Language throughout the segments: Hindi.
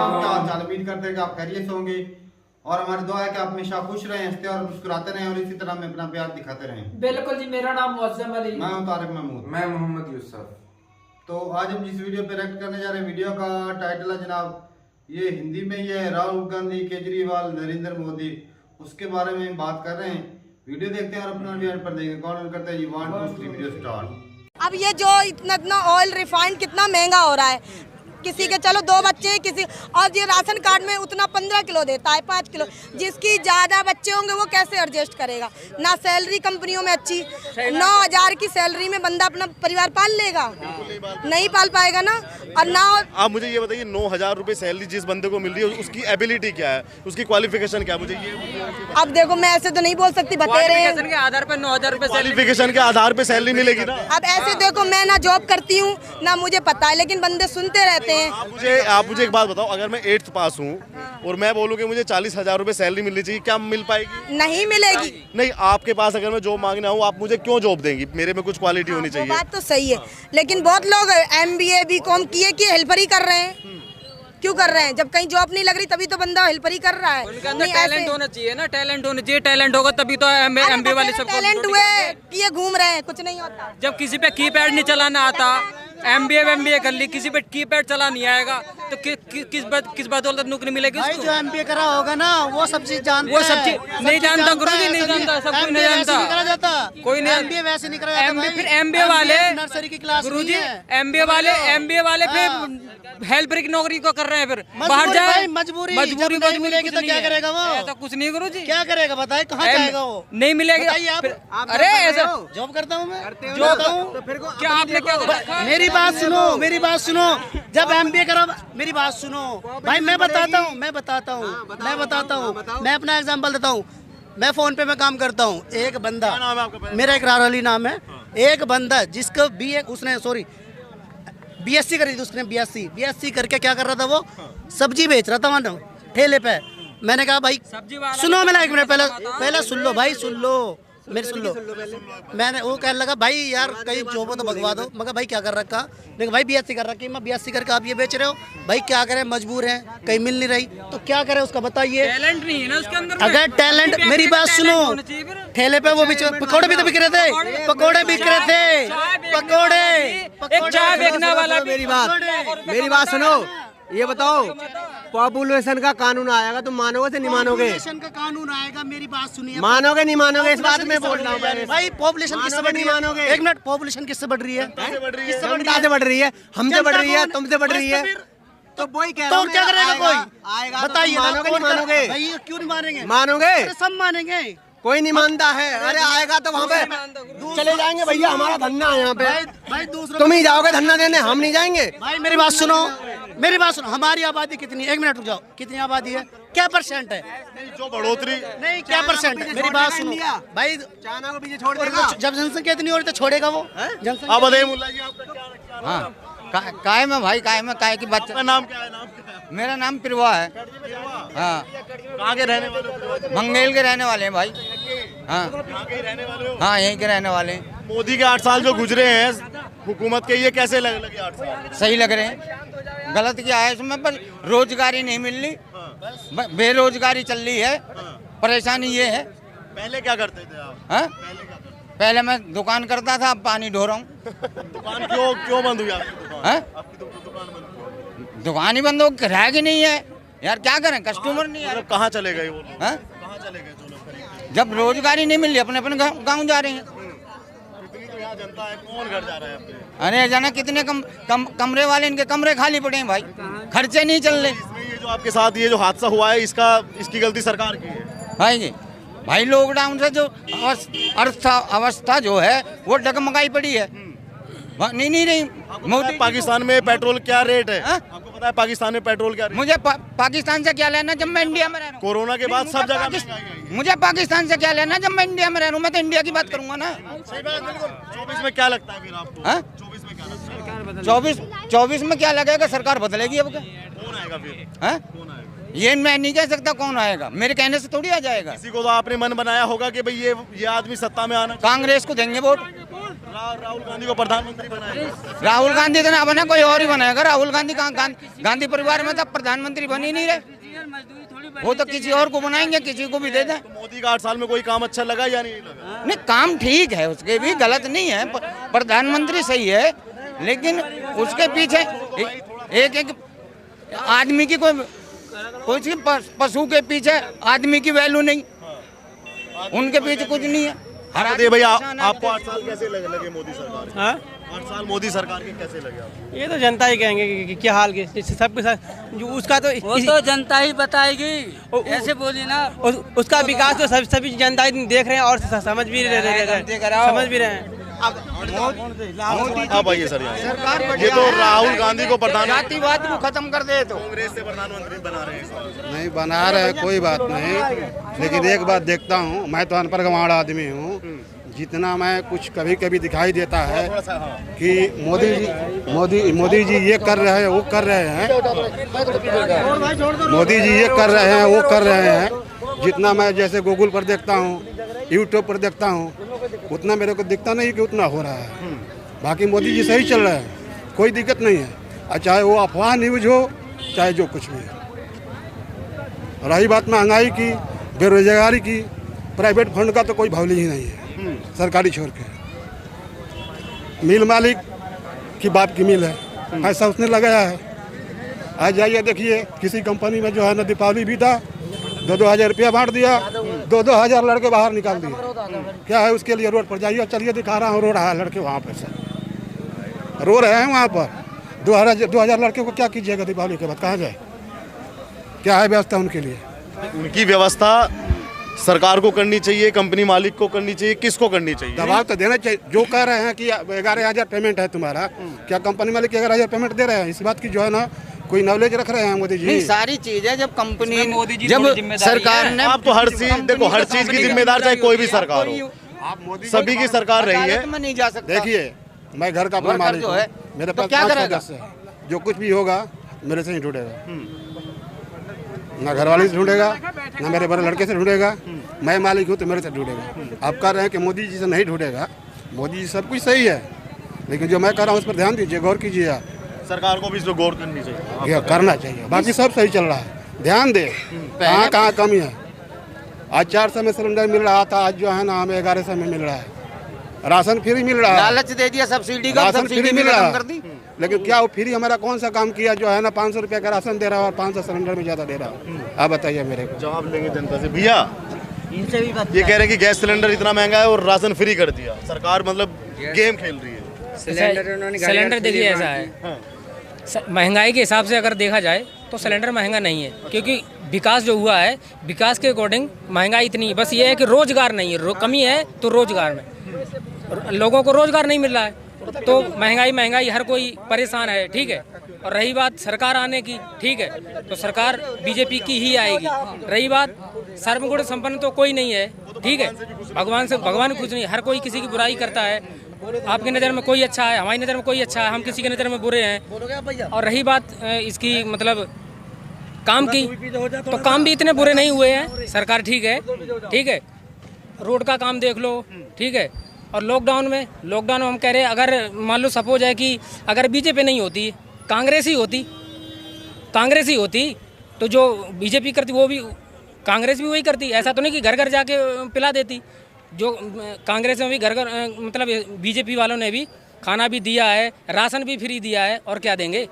आप क्या हाल चाल, उम्मीद करते हैं कि आप खैरियत से होंगे और हमारी दुआ है कि आप हमेशा खुश रहें, हंसते और मुस्कुराते रहें और इसी तरह में अपना प्यार दिखाते रहें। बिल्कुल जी। मेरा नाम मुअज्जम अली, मैं हूं तारिक महमूद, मैं मोहम्मद यूसुफ। तो आज हम जिस वीडियो पे रिएक्ट करने जा रहे हैं, वीडियो का टाइटल है जनाब, ये हिंदी में ये है राहुल गांधी, केजरीवाल, नरेंद्र मोदी, उसके बारे में बात कर रहे हैं। वीडियो देखते हैं और अपना रिव्यू पर देंगे। कौन करते हैं जी, 1 2 3 वीडियो स्टार्ट। अब ये जो इतना ऑयल रिफाइंड कितना महंगा हो रहा है, किसी के चलो 2 बच्चे किसी, और ये राशन कार्ड में उतना 15 किलो देता है, 5 किलो। जिसकी ज़्यादा बच्चे होंगे वो कैसे एडजस्ट करेगा? ना सैलरी कंपनियों में अच्छी, 9,000 की सैलरी में बंदा अपना परिवार पाल लेगा? नहीं पाल पाएगा ना। और ना आप मुझे ये बताइए, 9,000 रुपये सैलरी जिस बंदे को मिल रही है उसकी एबिलिटी क्या है, उसकी क्वालिफिकेशन क्या है, मुझे ये। अब देखो मैं ऐसे तो नहीं बोल सकती, बता रहे हैं के आधार पर 9,000 रुपए क्वालिफिकेशन के आधार पे सैलरी मिलेगी ना। अब ऐसे देखो, मैं ना जॉब करती हूँ ना मुझे पता है, लेकिन बंदे सुनते रहते हैं। आप मुझे एक बात बताओ, अगर मैं 8th पास हूँ और मैं बोलूँ कि मुझे 40,000 रुपये सैलरी मिलनी चाहिए, क्या मिल पाएगी? नहीं मिलेगी। नहीं, आपके पास अगर मैं जॉब मांगने आऊँ, आप मुझे क्यों जॉब देंगी? मेरे में कुछ क्वालिटी होनी चाहिए। बात तो सही है, लेकिन बहुत लोग MBA BCom किए कि हेल्पर ही कर रहे हैं। क्यों कर रहे हैं? जब कहीं जॉब नहीं लग रही तभी तो बंदा हेल्पर ही कर रहा है। उनके अंदर टैलेंट होना चाहिए ना, टैलेंट होना चाहिए। टैलेंट होगा तभी तो MBA वाले सब टैलेंट हुए कि ये घूम रहे हैं, कुछ नहीं होता। जब किसी पे कीपैड नहीं चलाना आता, MBA कर ली, किसी पे कीपैड चला नहीं आएगा तो किस बदौलत नौकरी मिलेगी उसको? जो MBA करा होगा ना वो सब चीज जानता है। वो सब चीज नहीं जानता, गुरुजी नहीं जानता, सब कोई नहीं जानता, कोई नहीं। MBA वैसे नहीं करा जाता भाई। फिर MBA वाले नर्सरी की क्लास गुरुजी, MBA वाले फिर हेल्पर की नौकरी को कर रहे हैं, फिर बाहर जाए मजबूरी मिलेगी तो क्या करेगा वो? ऐसा कुछ नहीं गुरुजी, क्या करेगा बताए, कहाँ जाएगा वो? नहीं मिलेगी। अरे ऐसा जॉब करता हूँ मैं, जॉब क्या आपने क्या करा? मेरी बात सुनो, जब MBA करो, मेरी बात सुनो भाई, मैं बताता हूँ, मैं अपना एग्जांपल देता हूँ। मैं फोन पे में काम करता हूँ। एक बंदा, मेरा इकरार अली नाम है, एक बंदा जिसको BSc करी थी उसने, BSc करके क्या कर रहा था, वो सब्जी बेच रहा था वहाँ ठेले पे। मैंने कहा भाई सुनो, मैंने 1 मिनट पहले सुन लो भाई, सुन लो। मैंने वो कहने लगा भाई यार कहीं जॉब हो तो भगवा दो। मगर भाई क्या कर रखा? देखो भाई BSc कर रखी, मैं BSc करके आप ये बेच रहे हो भाई, क्या करें, मजबूर हैं, कहीं मिल नहीं रही तो क्या करें उसका, बताइए। टैलेंट नहीं है ना उसके अंदर। अगर टैलेंट, मेरी बात सुनो, ठेले पे वो पकौड़े भी तो बिक रहे थे, पकौड़े बिक रहे थे, एक चाय बेचने वाला। मेरी बात सुनो, ये बताओ, पॉपुलेशन का कानून आएगा तुम मानोगे नहीं मानोगे? पॉपुलेशन का कानून आएगा, मेरी बात सुनिए। मानोगे नहीं मानोगे, इस बात में बोल रहा हूँ भाई। पॉपुलेशन किससे बढ़ रही है? मानोगे? 1 मिनट, पॉपुलेशन किससे बढ़ रही है? किससे बढ़ रही है? हमसे बढ़ रही है, तुमसे बढ़ रही है, तो वही कह रहा हूँ। तो क्या करेगा कोई? आएगा बताइए, मानोगे नहीं मानोगे? भाई क्यों नहीं मानेंगे? मानोगे? सब मानेंगे। कोई नहीं मानता है। अरे आएगा तो वहाँ पे चले जाएंगे भैया, हमारा धन्ना है यहाँ पे। भाई दूसरा तुम ही जाओगे धन्ना देने, हम नहीं जाएंगे। भाई मेरी बात सुनो, हमारी आबादी कितनी है? 1 मिनट रुक जाओ, कितनी आबादी है, क्या % है? जो बढ़ोतरी नहीं, क्या % है? मेरी बात सुनो भाई, चाइना को पीछे छोड़ देगा। जब जनसंख्या इतनी हो रही तो छोड़ेगा वो जनसंख्या। आप बताइए मुल्ला जी, आपका क्या लगता है? हाँ, काय में भाई, काय में काय की बात। आपका नाम क्या है? मेरा नाम पिरवा है। हाँ, कहाँ के रहने वाले हो? मंगेल के रहने वाले हैं भाई। हाँ, यहाँ के ही रहने वाले हो? हाँ, यहीं के रहने वाले हैं। मोदी के 8 साल जो गुजरे हैं हुकूमत के, ये कैसे लगे 8 साल? सही लग रहे हैं। गलत क्या है इसमें? पर रोजगारी नहीं मिल रही, बेरोजगारी चल रही है, परेशानी ये है। पहले क्या करते थे आप? हाँ, पहले मैं दुकान करता था, अब पानी ढो रहा हूँ। दुकान क्यों बंद हुई आपकी दुकान? हाँ? आपकी दुकान बंद हुई? दुकान ही बंद हो, ग्राहक नहीं है यार, क्या करें, कस्टमर नहीं है। मतलब कहाँ चले गए वो लोग? हाँ? कहाँ चले गए जो लोग खरीदते? जब रोजगारी नहीं मिल रही, अपने अपने गाँव जा रहे हैं। इतनी तो यहाँ जनता है, कौन घर जा रहा है अपने? अरे जाना कितने कमरे वाले, इनके कमरे खाली पड़े हैं भाई, खर्चे नहीं चल रहे। इसमें ये जो आपके साथ ये जो हादसा हुआ है, इसकी गलती सरकार की है भाई लॉकडाउन से जो अवस्था जो है वो डगमगाई पड़ी है, नहीं रही। मोदी, पाकिस्तान में पेट्रोल क्या रेट है? हाँ? आपको पता है पाकिस्तान में पेट्रोल क्या रेट? मुझे पाकिस्तान से क्या लेना जब मैं इंडिया में रह रहा हूँ? कोरोना के बाद सब जगह महंगाई आई है। मुझे पाकिस्तान से क्या लेना जब मैं इंडिया में रह रहा हूँ? मैं तो इंडिया की बात करूंगा ना। सही बात, बिल्कुल। 24 में क्या लगता है फिर आपको? हाँ? 24 में क्या लगता है? 24 में क्या लगेगा? सरकार बदलेगी अब क्या? कौन आएगा फिर? हाँ? कौन आएगा? ये मैं नहीं कह सकता कौन आएगा, मेरे कहने से थोड़ी आ जाएगा। किसी को तो आपने मन बनाया होगा कि भाई ये आदमी सत्ता में आना। कांग्रेस को देंगे वोट। राहुल गांधी को प्रधानमंत्री बनाया। राहुल गांधी तो ना बना, कोई और ही बनाएगा। राहुल गांधी गांधी परिवार में तो प्रधानमंत्री बन ही नहीं रहे। वो तो किसी और को बनाएंगे, किसी को भी दे दें। तो मोदी का 8 साल में कोई काम अच्छा लगा या नहीं लगा? नहीं, काम ठीक है उसके भी, गलत नहीं है। प्रधानमंत्री सही है, लेकिन उसके पीछे एक एक आदमी की कोई पशु के पीछे आदमी की वैल्यू नहीं, उनके पीछे कुछ नहीं है। बताइए भैया, आपको 8 साल कैसे लगे मोदी सरकार के? हाँ? 8 साल मोदी सरकार के कैसे लगे आपको? ये तो जनता ही कहेंगे कि क्या हाल के सबके साथ जो उसका तो वो तो जनता ही बताएगी, ऐसे बोली ना। उसका विकास तो सभी जनता ही देख रहे हैं और समझ भी रहे हैं। आप आइए सर यहाँ। ये तो राहुल गांधी को प्रधानमंत्री, जातिवाद को खत्म कर दे तो कांग्रेस से प्रधानमंत्री बना रहे हैं। नहीं बना रहे हैं, कोई बात नहीं, लेकिन एक बात देखता हूँ, मैं तो अनपढ़ गंवार आदमी हूँ, जितना मैं कुछ कभी कभी दिखाई देता है कि मोदी जी ये कर रहे हैं, वो कर रहे हैं, मोदी जी ये कर रहे हैं, वो कर रहे हैं। जितना मैं जैसे गूगल पर देखता हूँ, यूट्यूब पर देखता हूँ, उतना मेरे को दिखता नहीं कि उतना हो रहा है। बाकी मोदी जी सही चल रहे हैं, कोई दिक्कत नहीं है, और चाहे वो अफवाह न्यूज हो, चाहे जो कुछ भी हो। रही बात महंगाई की, बेरोजगारी की, प्राइवेट फंड का तो कोई भौली ही नहीं है, सरकारी छोड़ के। मिल मालिक की बाप की मिल है, ऐसा उसने लगाया है। आज जाइए देखिए, किसी कंपनी में जो है ना, दीपावली भी था, 2-2 हज़ार रुपया बांट दिया, 2-2 हज़ार लड़के बाहर निकाल दिए। क्या है उसके लिए? रोड पर जाइए, चलिए दिखा रहा हूँ, रो रहा है लड़के वहाँ पर से रो रहे हैं वहाँ पर। 2 हज़ार लड़के को क्या कीजिएगा दीपावली के बाद? कहाँ जाए? क्या है व्यवस्था उनके लिए? उनकी व्यवस्था सरकार को करनी चाहिए, कंपनी मालिक को करनी चाहिए, किसको करनी चाहिए? दबाव तो देना चाहिए। जो कह रहे हैं कि 11,000 पेमेंट है तुम्हारा, क्या कंपनी मालिक 11,000 पेमेंट दे रहे हैं? इस बात की जो है ना कोई नॉलेज रख रहे हैं मोदी जी? नहीं, सारी चीजें जब कंपनी जब सरकार ने, आप तो हर चीज देखो, हर चीज की जिम्मेदार चाहे कोई भी सरकार हो, सभी की सरकार रही है। में नहीं जा सकता। देखिए, मैं घर का अपना मालिक हूँ, मेरे पास 5 सदस्य है, जो कुछ भी होगा मेरे से ही ढूंढेगा, ना घर वाले से ढूंढेगा, ना मेरे बड़े लड़के से ढूंढेगा। मैं मालिक हूँ तो मेरे से ढूंढेगा। आप कह रहे हैं कि मोदी जी से नहीं ढूंढेगा, मोदी जी सब कुछ सही है, लेकिन जो मैं कह रहा हूँ उस पर ध्यान दीजिए, गौर कीजिए। आप सरकार को भी इस पर गौर करनी चाहिए, करना चाहिए। बाकी सब सही चल रहा है, ध्यान दे कहाँ कहाँ कमी है। आज 400 में सिलेंडर मिल रहा था, आज जो है ना हमें 1100 में मिल रहा है। राशन फ्री मिल रहा है, लालच दे दिया सब्सिडी का, राशन फ्री मिल रहा कर दी। है, लेकिन क्या वो फ्री हमारा कौन सा काम किया जो है ना 500 रुपया का राशन दे रहा है और 500 सिलेंडर में ज़्यादा दे रहा है? आप बताइए मेरे को। जवाब लेंगे जनता से। भैया, ये कह रहे हैं कि गैस सिलेंडर इतना महंगा है और राशन फ्री कर दिया सरकार, मतलब गेम खेल रही है। सिलेंडर देखिए ऐसा है, महंगाई के हिसाब से अगर देखा जाए तो सिलेंडर महंगा नहीं है, क्योंकि विकास जो हुआ है, विकास के अकॉर्डिंग महंगाई इतनी, बस ये है कि रोजगार नहीं है, कमी है। तो रोजगार में लोगों को रोजगार नहीं मिल रहा है, तो महंगाई हर कोई परेशान है, ठीक है। और रही बात सरकार आने की, ठीक है, तो सरकार बीजेपी की ही आएगी। रही बात सर्वगुण संपन्न तो कोई नहीं है, ठीक है, भगवान कुछ नहीं, हर कोई किसी की बुराई करता है। आपकी नज़र में कोई अच्छा है, हमारी नज़र में कोई अच्छा है, हम किसी की नज़र में बुरे हैं। और रही बात इसकी मतलब काम की, तो काम भी इतने बुरे नहीं हुए हैं, सरकार ठीक है। रोड का काम देख लो, ठीक है। और लॉकडाउन में हम कह रहे हैं, अगर मान लो सपोज है कि अगर बीजेपी नहीं होती, कांग्रेस ही होती, तो जो बीजेपी करती वो भी कांग्रेस भी वही करती। ऐसा तो नहीं कि घर घर जाके पिला देती। जो कांग्रेस में भी घर घर मतलब बीजेपी वालों ने भी खाना भी दिया है, राशन भी फ्री दिया है, और क्या देंगे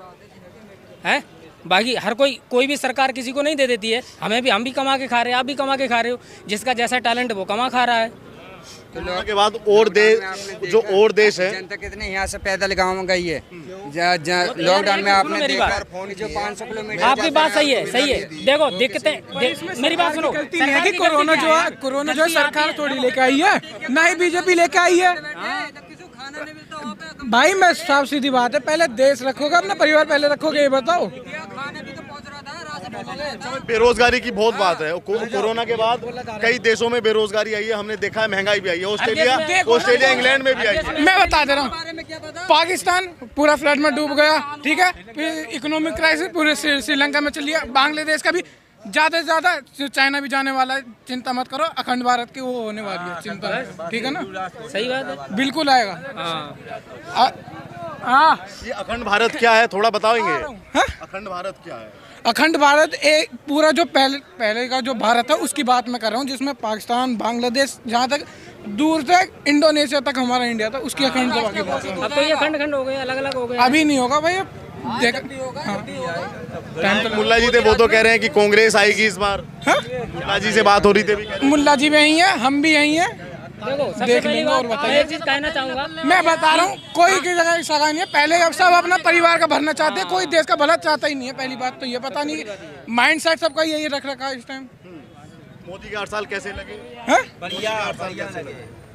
हैं? बाकी हर कोई भी सरकार किसी को नहीं दे देती है। हम भी कमा के खा रहे हैं, आप भी कमा के खा रहे हो, जिसका जैसा टैलेंट वो कमा खा रहा है। कोरोना के बाद और देश है, जनता कितने यहाँ से पैदल गाँव में गई है। लॉकडाउन में आपने देखा जो 500 किलोमीटर। आपकी बात सही है। देखो दिक्कतें, मेरी बात सुनो, कोरोना जो है सरकार थोड़ी लेके आई है, ना ही बीजेपी लेके आई है। भाई मैं साफ सीधी बात है, पहले देश रखोगे, अपना परिवार पहले रखोगे, ये बताओ। बेरोजगारी की बहुत बात है। कोरोना के बाद कई देशों में बेरोजगारी आई है, हमने देखा है, महंगाई भी आई है। ऑस्ट्रेलिया इंग्लैंड में भी आई है। मैं बता दे रहा हूँ, पाकिस्तान पूरा फ्लड में डूब गया, ठीक है। फिर इकोनॉमिक क्राइसिस पूरे श्रीलंका में चली है, बांग्लादेश का भी ज्यादा से ज्यादा चाइना भी जाने वाला है, चिंता मत करो। अखंड भारत की वो होने वाली है, चिंता नहीं, ठीक है ना? सही बात है, बिल्कुल आएगा। हाँ, ये अखंड भारत क्या है थोड़ा बताएंगे? अखंड भारत क्या है? अखंड भारत एक पूरा जो पहले का जो भारत है उसकी बात मैं कर रहा हूँ, जिसमें पाकिस्तान, बांग्लादेश, जहाँ तक दूर तक इंडोनेशिया तक हमारा इंडिया था, उसकी अखंड की बात। अब तो ये खंड खंड हो गए, अलग अलग हो गए। अभी नहीं होगा भाई, मुल्ला जी थे वो तो कह रहे हैं कि कांग्रेस आएगी इस बार। मुल्ला जी से बात हो रही थी, मुल्ला जी भी यही है, हम भी यही है। देखो, सबसे पहली बात एक चीज कहना चाहूंगा, मैं बता रहा हूँ, कोई की जगह सगा नहीं है। पहले अब सब अपना परिवार का भरना चाहते हैं, कोई देश का भला चाहता ही नहीं है। पहली बात तो ये पता नहीं, माइंड सेट सबका यही रख रखा है इस टाइम। मोदी के 8 साल कैसे लगे?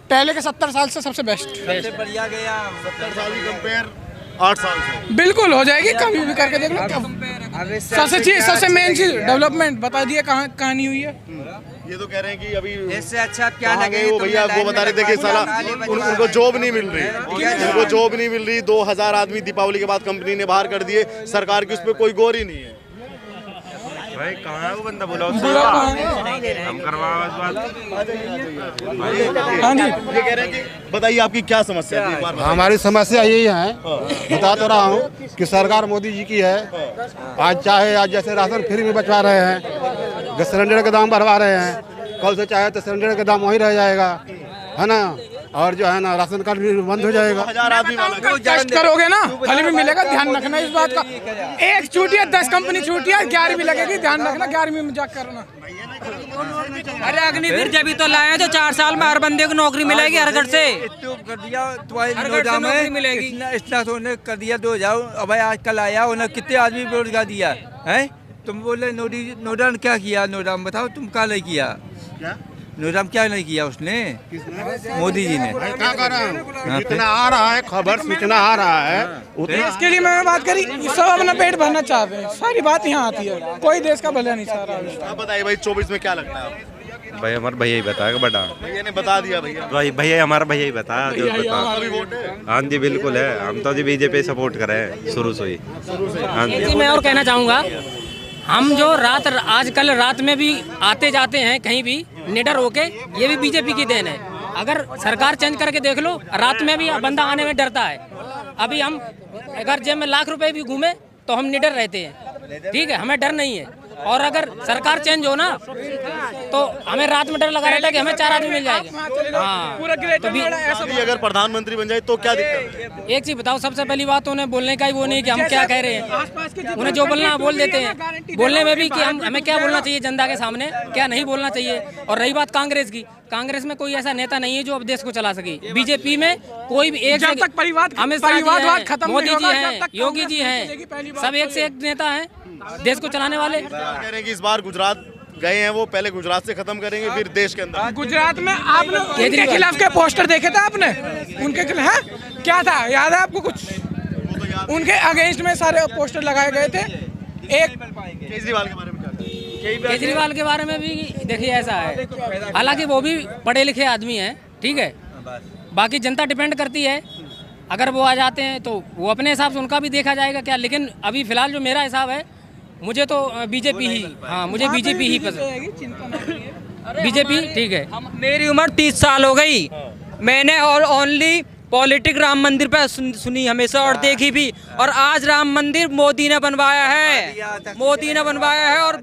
पहले के 70 साल से सबसे बेस्ट, बढ़िया गया। 70 साल की कंपेयर 8 साल से बिल्कुल हो जाएगी, कभी भी करके देख लो। सबसे मेन चीज डेवलपमेंट बता दिए, कहानी हुई है। ये तो कह रहे हैं कि अभी इससे अच्छा आप क्या लगे? वो भैया वो बता रहे थे कि साला उनको जॉब नहीं मिल रही, उनको जॉब नहीं मिल रही। 2000 आदमी दीपावली के बाद कंपनी ने बाहर कर दिए, सरकार की उस पर कोई गौर ही नहीं है। भाई कहाँ है वो बंदा? बोला हम करवाओ इस बात। हाँ जी, ये कह रहे हैं कि बताइए आपकी क्या समस्या है? हमारी समस्या यही है, बता तो रहा हूँ कि सरकार मोदी जी की है। आज जैसे राशन फ्री में बचवा रहे हैं, गैस सिलेंडर के दाम बढ़वा रहे हैं, कल से चाहे तो सिलेंडर का दाम वही रह जाएगा, है ना? और जो है ना राशन कार्ड भी बंद हो जाएगा। 1000 आदमी टेस्ट करोगे ना फल भी मिलेगा, ध्यान रखना इस बात का। एक छूटी है, 10 कंपनी छूटी है, 11 भी लगेगी, ध्यान रखना। 11वीं में मजाक करना। अरे अग्निवीर जब भी तो लाए तो 4 साल में हर बंदे को नौकरी मिलेगी, हर घर से कर दिया। हर घर से नौकरी मिलेगी। इतना तो उन्हें कर दिया 2000। अब भाई आजकल आया उन्हें कितने आदमी बेरोजगार दिया है? तुम बोले नोएडा ने क्या किया? नोएडा में बताओ तुम क्या नहीं किया? नोएडा में क्या नहीं किया उसने? मोदी जी ने क्या कर रहा है? जितना आ रहा है खबर सूचना आ रहा है उतना। इसके लिए मैंने बात करी, सब अपना पेट भरना चाहते हैं, सारी बात यहाँ आती है। कोई देश का भला नहीं चाह रहा। आप बताइए भाई 24 में क्या लगता है? भाई हमारा भैया ही बताएगा बड़ा। भैया ने बता दिया। भैया हमारा भैया ही बताया जो वोट है। हाँ जी बिल्कुल है, हम तो जी बीजेपी सपोर्ट कर रहे हैं शुरू से ही। हाँ जी, मैं और कहना चाहूँगा, हम जो आजकल रात में भी आते जाते हैं कहीं भी निडर होके, ये भी बीजेपी की देन है। अगर सरकार चेंज करके देख लो, रात में भी बंदा आने में डरता है। अभी हम अगर जेब में लाख रुपए भी घूमे तो हम निडर रहते हैं, ठीक है, हमें डर नहीं है। और अगर सरकार चेंज हो ना तो हमें रात में डर लगा रहता है कि हमें 4 आदमी मिल जाएंगे। हाँ, तो अगर प्रधानमंत्री बन जाए तो क्या दिक्कत है? एक चीज बताओ, सबसे पहली बात उन्हें बोलने का ही वो नहीं कि हम क्या कह रहे हैं। उन्हें जो बोलना बोल देते हैं, बोलने में भी कि हमें क्या बोलना चाहिए जनता के सामने, क्या नहीं बोलना चाहिए। और रही बात कांग्रेस की, कांग्रेस में कोई ऐसा नेता नहीं है जो अब देश को चला सके। बीजेपी में कोई भी एक जब तक अमित शाह जी हैं, मोदी जी हैं, योगी जी हैं, सब एक से एक नेता हैं देश को चलाने वाले। कह रहे हैं कि इस बार गुजरात गए हैं वो, पहले गुजरात से खत्म करेंगे फिर देश के अंदर। गुजरात में आपने उनके खिलाफ के पोस्टर देखे थे? आपने उनके खिलाफ क्या था, याद है आपको कुछ? उनके अगेंस्ट में सारे पोस्टर लगाए गए थे। एक केजरीवाल के बारे में क्या? केजरीवाल के बारे में भी देखिए ऐसा है, हालांकि वो भी पढ़े लिखे आदमी हैं, ठीक है, बाकी जनता डिपेंड करती है। अगर वो आ जाते हैं तो वो अपने हिसाब से उनका भी देखा जाएगा क्या। लेकिन अभी फिलहाल जो मेरा हिसाब है, मुझे तो बीजेपी ही, हाँ मुझे बीजेपी ही पसंद। बीजेपी ठीक है। मेरी उम्र 30 साल हो गई, मैंने और ओनली पॉलिटिक राम मंदिर पे सुनी हमेशा और देखी भी। और आज राम मंदिर मोदी ने बनवाया है, मोदी ने बनवाया है। और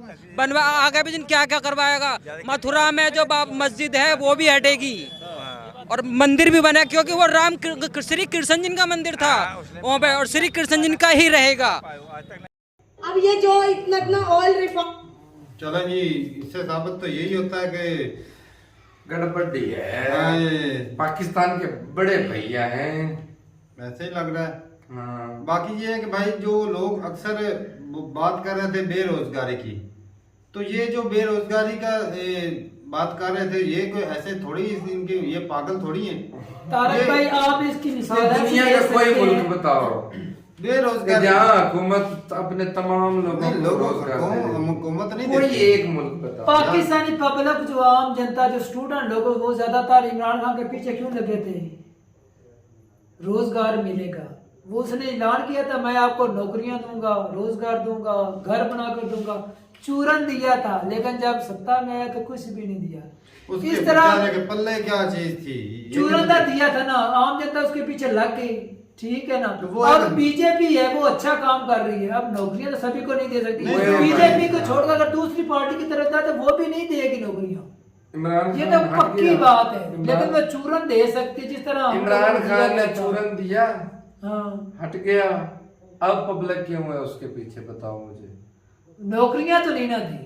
आगे भी क्या क्या करवाएगा। मथुरा में जो मस्जिद है वो भी हटेगी और मंदिर भी बना, क्योंकि वो श्री कृष्ण जी का मंदिर था वहाँ पे, और श्री कृष्ण जी का ही रहेगा। अब ये जो इतना ऑयल रिफाइन, चलो जी, इससे साबित तो यही होता है कि गड़बड़ी है। पाकिस्तान के बड़े भैया हैं, वैसे ही लग रहा है। बाकी ये है कि भाई जो लोग अक्सर बात कर रहे थे बेरोजगारी की, तो ये जो बेरोजगारी का बात कर रहे थे, ये कोई ऐसे थोड़ी इनके ये पागल थोड़ी हैं। तारक भाई आप इसकी मिसाल दुनिया का कोई मुल्क बताओ बेरोजगारी जहाँ हुकूमत अपने तमाम लोगों हुकूमत नहीं कोई एक मुल्क बताओ। पाकिस्तानी पब्लिक जो आम जनता जो स्टूडेंट लोग वो ज्यादातर इमरान खान के पीछे क्यों लगे थे? रोजगार मिलेगा, वो उसने ऐलान किया था मैं आपको नौकरियां दूंगा, रोजगार दूंगा, घर बनाकर दूंगा। चूरन दिया था, लेकिन जब सत्ता में आया तो कुछ भी नहीं दिया। उसके इस तरह बेचारे के पल्ले क्या चीज थी, चूरन का दिया था ना, आम जनता उसके पीछे लग गई, ठीक है ना। वो अब बीजेपी है वो अच्छा काम कर रही है, अब नौकरियां तो सभी को नहीं दे सकती। बीजेपी को छोड़कर अगर दूसरी पार्टी की तरफ जाए तो वो भी नहीं देगी नौकरियां, ये तो पक्की बात है। लेकिन वो चूरन दे सकती, जिस तरह इमरान खान ने चूरन दिया, हाँ हट गया, अब पब्लिक क्यों है उसके पीछे, बताओ मुझे। नौकरियां तो नहीं ना दी,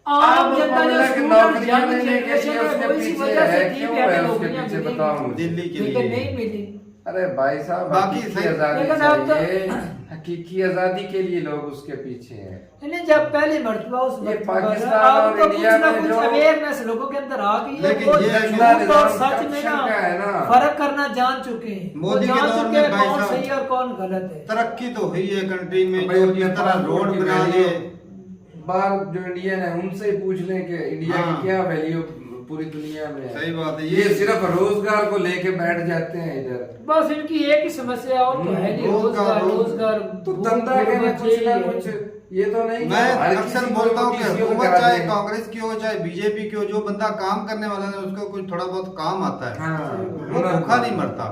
आम जनता जो स्टूडेंट यंग जनरेशन है वो इसी वजह से थी कि हमें नौकरियां मिली, बताओ मुझे। दिल्ली के लेकिन लिए नहीं मिली। अरे भाई साहब, बाकी हकीकी आजादी लेकिन अब तो- चाहिए, हकीकी आजादी के लिए लोग उसके पीछे हैं। नहीं, जब पहली मर्तबा उस ये वक्त पाकिस्तान अब और तो कुछ इंडिया ना में कुछ जो- अवेयरनेस लोगों के अंदर आ गई है, लेकिन वो ये झूठ निजाम और सच में corruption का है ना ना। फर्क करना जान चुके हैं। मोदी वो के जान दौर चुके में हैं भाई कौन साहब सही और कौन गलत है। तरक्की तो हुई है कंट्री में, भाई जो अपने जिस तरह रोड पासपोर्ट की बना वैल्यू लिए, बाहर जो इंडियन है उनसे ही पूछ लें कि इंडिया हाँ। की क्या वैल्यू पूरी दुनिया में है। सही बात है। ये सिर्फ रोजगार को लेके बैठ जाते हैं इधर। बस इनकी एक ही समस्या और तो है नहीं, रोजगार तो धंधा के में कुछ ना कुछ, ये तो नहीं। मैं हर अक्सर किसी को बोलता हूँ कि किसी को हुकूमत करा चाहे दें। कांग्रेस की हो चाहे बीजेपी की हो, जो बंदा काम करने वाला है उसको कुछ थोड़ा बहुत काम आता है, वो भूखा नहीं मरता।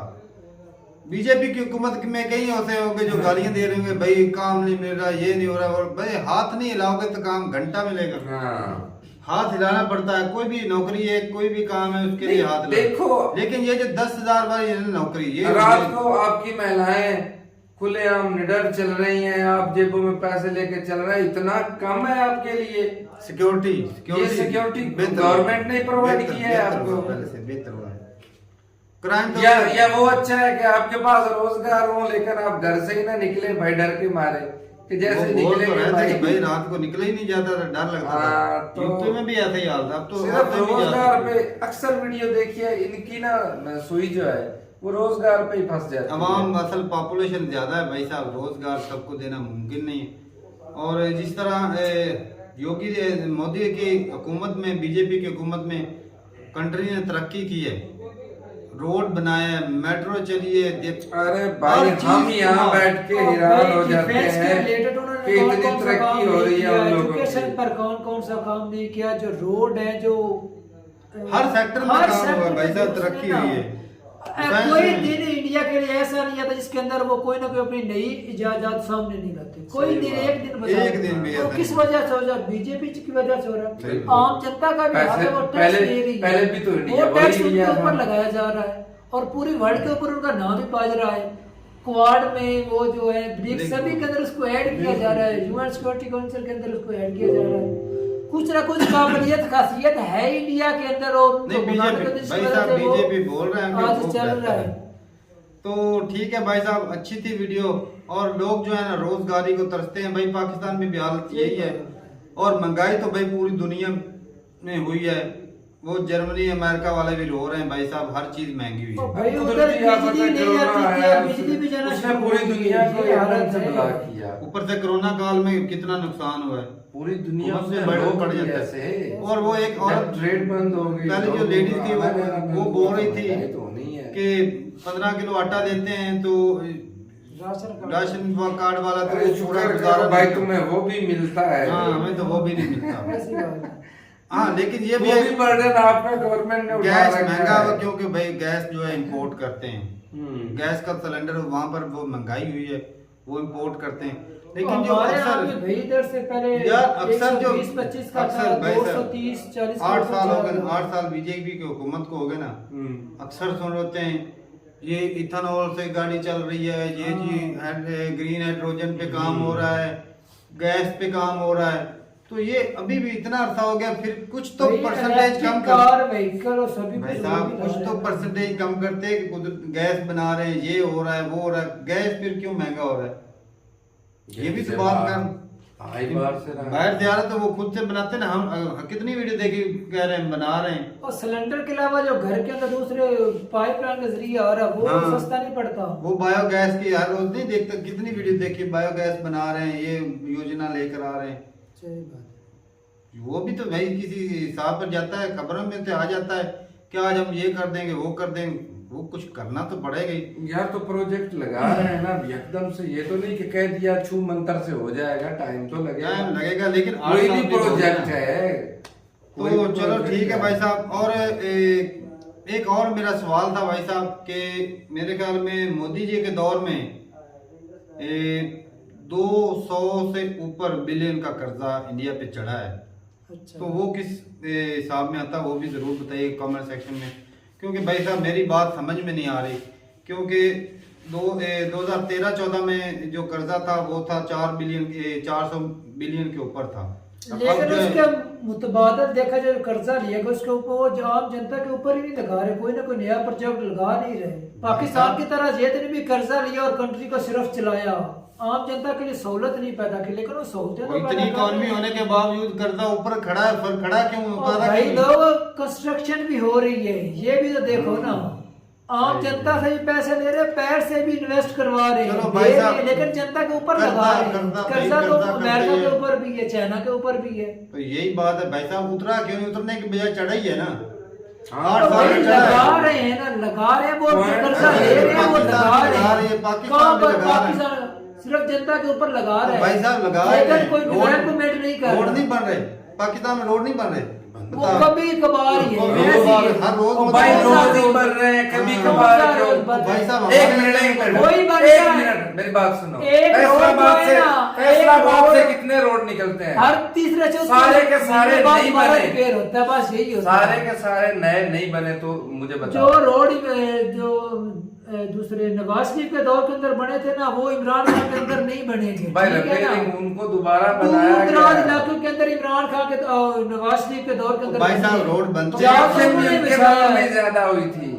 बीजेपी की हुकूमत में कई ऐसे होंगे जो गालियां दे रहे होंगे, भाई काम नहीं मिल रहा, ये नहीं हो रहा, और भाई हाथ नहीं हिलाओगे तो काम घंटा मिलेगा। हाथ हिलाना पड़ता है, कोई भी नौकरी है, कोई भी काम है, उसके लिए हाथ देखो, लेकिन ये जो 10,000 वाली नौकरी, ये रात को आपकी महिलाएं खुलेआम निडर चल रही हैं, आप जेबों में पैसे लेके चल रहे हैं, इतना कम है आपके लिए सिक्योरिटी। ये सिक्योरिटी गवर्नमेंट ने प्रोवाइड की है आपको। पहले से बेहतर हुआ है। क्राइम तो या वो अच्छा है कि आपके पास रोजगार हो, लेकिन आप घर से ही ना निकले भाई डर के मारे, कि जैसे निकले भाई रात को निकले ही नहीं जाता था, डर लगता था। तो यूपी में भी ऐसा ही हाल था। अब तो सिर्फ रोजगार पे अक्सर वीडियो देखिए, इनकी ना सुई जो है वो रोजगार पे ही फंस जाती है। अवाम असल पॉपुलेशन ज्यादा है भाई साहब, रोजगार सबको देना मुमकिन नहीं है। और जिस तरह योगी मोदी की हुकूमत में, बीजेपी की हुकूमत में कंट्री ने तरक्की की है, रोड बनाए, मेट्रो चलिए। अरे भाई हम यहाँ बैठ के हैरान हो जाते हैं कि इतनी तरक्की हो रही है उन लोगों की। एजुकेशन पर कौन कौन सा काम नहीं किया, जो रोड है, जो हर सेक्टर में काम हुआ है भाई साहब, तरक्की हुई है। कोई दिन इंडिया के लिए ऐसा नहीं आता जिसके अंदर वो कोई ना कोई अपनी नई इजाजत सामने नहीं लाते। कोई दिन, एक दिन बताओ, एक दिन भी वो ऐसा किस नहीं। वजह से हो रहा है? बीजेपी की वजह से हो रहा सही है। बात। आम जनता का भी हाथ है, वो टैक्स पहले- दे रही है, पहले भी तो इंडिया वो टैक्स वही उनके इंडिया ऊपर था। लगाया जा रहा है और पूरी वर्ल्ड के ऊपर उनका नाम भी बाज रहा है। क्वाड में वो जो है ब्रिक्स, सभी के अंदर उसको ऐड किया जा रहा है, यूएन सिक्योरिटी काउंसिल के अंदर उसको ऐड किया जा रहा है। कुछ ना कुछ काबिलियत खासियत है इंडिया के अंदर, और नहीं बीजेपी भाई साहब, बीजेपी बोल रहे हैं कि आज वो चल बेहतर रहा है। है। तो ठीक है भाई साहब, अच्छी थी वीडियो। और लोग जो है ना रोजगारी को तरसते हैं भाई, पाकिस्तान में भी हालत यही है। और महंगाई तो भाई पूरी दुनिया में हुई है, वो जर्मनी अमेरिका वाले भी रो रहे हैं भाई साहब, हर चीज महंगी हुई है। भाई उधर बिजली नहीं आती है, बिजली भी जाना उसने पूरी दुनिया को एकदम से बुला किया। ऊपर से कोरोना काल में कितना नुकसान हुआ है, पूरी दुनिया हुकूमत में से बड़े लोग पड़ भी जाते ऐसे हैं। और वो एक और ट्रेड बंद हो गई, पहले जो लेडीज थी वो बोल रही थी तो नहीं है कि 15 किलो आटा देते हैं तो राशन कार्ड वाला तो वो पूरा गुजारा भाई नहीं तुम्हें वो भी मिलता है। हाँ, हमें तो वो भी नहीं मिलता। हाँ, लेकिन ये वो भी बर्डन आपका गवर्नमेंट ने उठा गैस रखा महंगा है। हुआ क्योंकि भाई गैस जो है इंपोर्ट करते हैं, गैस का सिलेंडर वहां पर वो महंगाई हुई है, वो इंपोर्ट करते हैं। लेकिन जो हमारे यहाँ अक्सर पे भाई इधर से पहले यार अक्सर जो 120-25 का था, अक्सर भाई 230 40 8 साल हो गए, 8 साल बीजेपी की हुकूमत को हो गए ना, अक्सर सुन होते हैं ये इथेनॉल से गाड़ी चल रही है, ये जी ग्रीन हाइड्रोजन पे काम हो रहा है, गैस पे काम हो रहा है। तो ये अभी भी इतना अरसा हो गया, फिर कुछ तो परसेंटेज कम कार व्हीकल और सभी भाई साहब, कुछ तो परसेंटेज कम करते कि गैस बना रहे हैं, ये हो रहा है, वो हो रहा है, गैस फिर क्यों महंगा हो रहा है? ये भी तो बात कर बाहर से आ रहा तो वो खुद से बनाते ना। हम कितनी वीडियो देखी, कह रहे हैं बना रहे हैं। और सिलेंडर के अलावा जो घर के अंदर दूसरे पाइपलाइन के जरिए आ रहा है वो हाँ, सस्ता नहीं पड़ता। वो बायोगैस की हर रोज नहीं देखते, कितनी वीडियो देखी, बायोगैस बना रहे हैं, ये योजना लेकर आ रहे हैं। सही बात। वो भी तो भाई किसी हिसाब पर जाता है, खबरों में तो आ जाता है कि आज हम ये कर देंगे, वो कर देंगे। वो कुछ करना तो पड़ेगा ही यार। तो प्रोजेक्ट लगा रहे हैं ना एकदम से, ये तो नहीं कि कह दिया छू मंतर से हो जाएगा, टाइम तो लगेगा लेकिन कोई भी प्रोजेक्ट है तो चलो ठीक है भाई साहब। और एक और मेरा सवाल था भाई साहब कि मेरे ख्याल में मोदी जी के दौर में 200 से ऊपर बिलियन का कर्जा इंडिया पे चढ़ा है। अच्छा। तो वो किस हिसाब में आता है वो भी जरूर बताइए कमेंट सेक्शन में, क्योंकि भाई साहब मेरी बात समझ में नहीं आ रही। क्योंकि 2013-14 में जो कर्जा था वो था 400 बिलियन के ऊपर था। लेकिन उसके मुतबादल देखा जाए कर्जा लिया उसके ऊपर वो जो आम जनता के ऊपर ही नहीं लगा रहे, कोई ना कोई नया प्रोजेक्ट लगा नहीं रहे। पाकिस्तान की तरह ये ने भी कर्जा लिया और कंट्री को सिर्फ चलाया, आम जनता के लिए सहूलत नहीं पैदा की। लेकिन वो सहूलतें इतनी इकॉनमी होने के बावजूद कर्जा ऊपर खड़ा है, पर खड़ा क्यों? भाई लोग कंस्ट्रक्शन भी हो रही है, ये भी तो देखो ना, आम जनता से भी पैसे ले रहे, पैर से भी इन्वेस्ट करवा रहे हैं, लेकिन जनता के ऊपर लगा रहे हैं। कर्जा तो अमेरिका के ऊपर भी है, चाइना के ऊपर भी है। तो यही बात है भाई साहब, उतरा क्यों? उतरने के बजाय चढ़ा ही है ना। लगा रहे हैं ना, लगा रहे हैं, वो कर्जा ले रहे हैं, वो लगा रहे हैं। पाकिस्तान सिर्फ जनता के ऊपर लगा रहे हैं भाई साहब, लगा रहे हैं, कोई डेवलपमेंट नहीं कर रहे, रोड नहीं बन रहे पाकिस्तान में, रोड नहीं बन रहे, वो कभी कभार ही है, हर रोज भाई रोज नहीं बन रहे हैं, कभी कभार भाई साहब। एक मिनट मेरी बात सुनो, फैसलाबाद से कितने रोड निकलते हैं? हर तीसरे सारे के सारे नहीं बने, रिपेयर होता है, बस यही होता है। सारे के सारे नए नहीं बने, तो मुझे बताओ। जो रोड जो दूसरे नवाज शरीफ के दौर के अंदर बने थे ना, वो इमरान खान के अंदर नहीं बनेंगे भाई, उनको दोबारा बनाया गया इलाकों के अंदर इमरान खान के नवाज शरीफ के दौर के अंदर भाई साहब रोड बनते में ज्यादा हुई थी,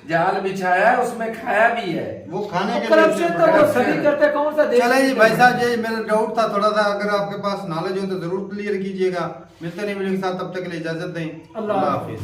जाल बिछाया है, उसमें खाया भी है, वो खाने के करप्शन तो वो सभी करते, कौन सा देश। चले जी भाई साहब, ये मेरा डाउट था थोड़ा सा, अगर आपके पास नॉलेज हो तो जरूर क्लियर कीजिएगा। मिलते नहीं वीडियो के साथ, तब तक के लिए इजाजत दें। अल्लाह हाफिज।